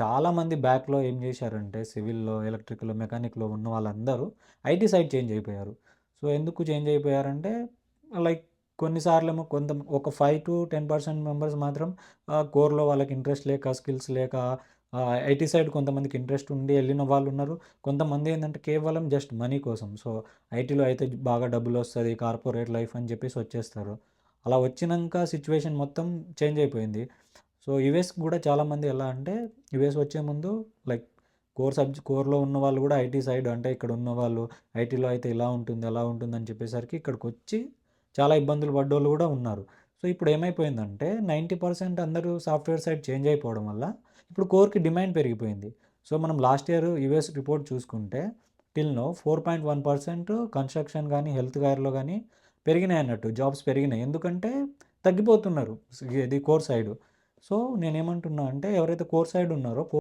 చాలామంది బ్యాక్‌లో ఏం జేశారంటే సివిల్‌లో, ఎలక్ట్రికల్‌లో, మెకానిక్‌లో ఉన్న వాళ్ళందరూ ఐటీ సైడ్ చేంజ్ అయిపోయారు. సో, ఎందుకు చేంజ్ అయిపోయారంటే లైక్ కొన్నిసార్లేమో ఒక 5-10% మెంబర్స్ మాత్రం కోర్‌లో వాళ్ళకి ఇంట్రెస్ట్ లేక, స్కిల్స్ లేక ఐటీ సైడ్ కొంతమందికి ఇంట్రెస్ట్ ఉండి ఎళ్ళిన వాళ్ళున్నారు. కొంతమంది ఏందంటే కేవలం జస్ట్ మనీ కోసం. సో, ఐటీలో అయితే బాగా డబ్బులొస్తది, కార్పొరేట్ లైఫ్ అని జెప్పేసి వచ్చేస్తారు. అలా వచ్చినంక సిట్యుయేషన్ మొత్తం చేంజ్ అయిపోయింది. సో, యూఎస్‌కి గూడా చాలామంది ఎలా అంటే, యూఎస్ వచ్చే ముందు లైక్ కోర్‌లో ఉన్నవాళ్ళు గూడా ఐటీ సైడ్ అంటే ఇక్కడున్న వాళ్ళు ఐటీలో అయితే ఇలా ఉంటుంది, అలా ఉంటుందని చెప్పేసరికి ఇక్కడికొచ్చి చాలా ఇబ్బందులు పడ్డోళ్ళు గూడా ఉన్నారు. సో, ఇప్పుడు ఏమైపోయిందంటే 90% అందరూ సాఫ్ట్‌వేర్ సైడ్ చేంజ్ అయిపోవడం వల్ల ఇప్పుడు కోర్‌కి డిమాండ్ పెరిగిపోయింది. సో, మనం లాస్ట్ ఇయర్ యూఎస్ రిపోర్ట్ చూసుకుంటే టిల్ నౌ 4.1% కన్‌స్ట్రక్షన్ గాని, హెల్త్ కేర్‌లో గాని పెరిగినాయన్నట్టు. జాబ్స్ పెరిగినాయి. ఎందుకంటే తగ్గిపోతున్నారు. ఇది కోర్ సైడు. సో, నేనేమంటున్నా అంటే ఎవరైతే కోర్ సైడ్ ఉన్నారో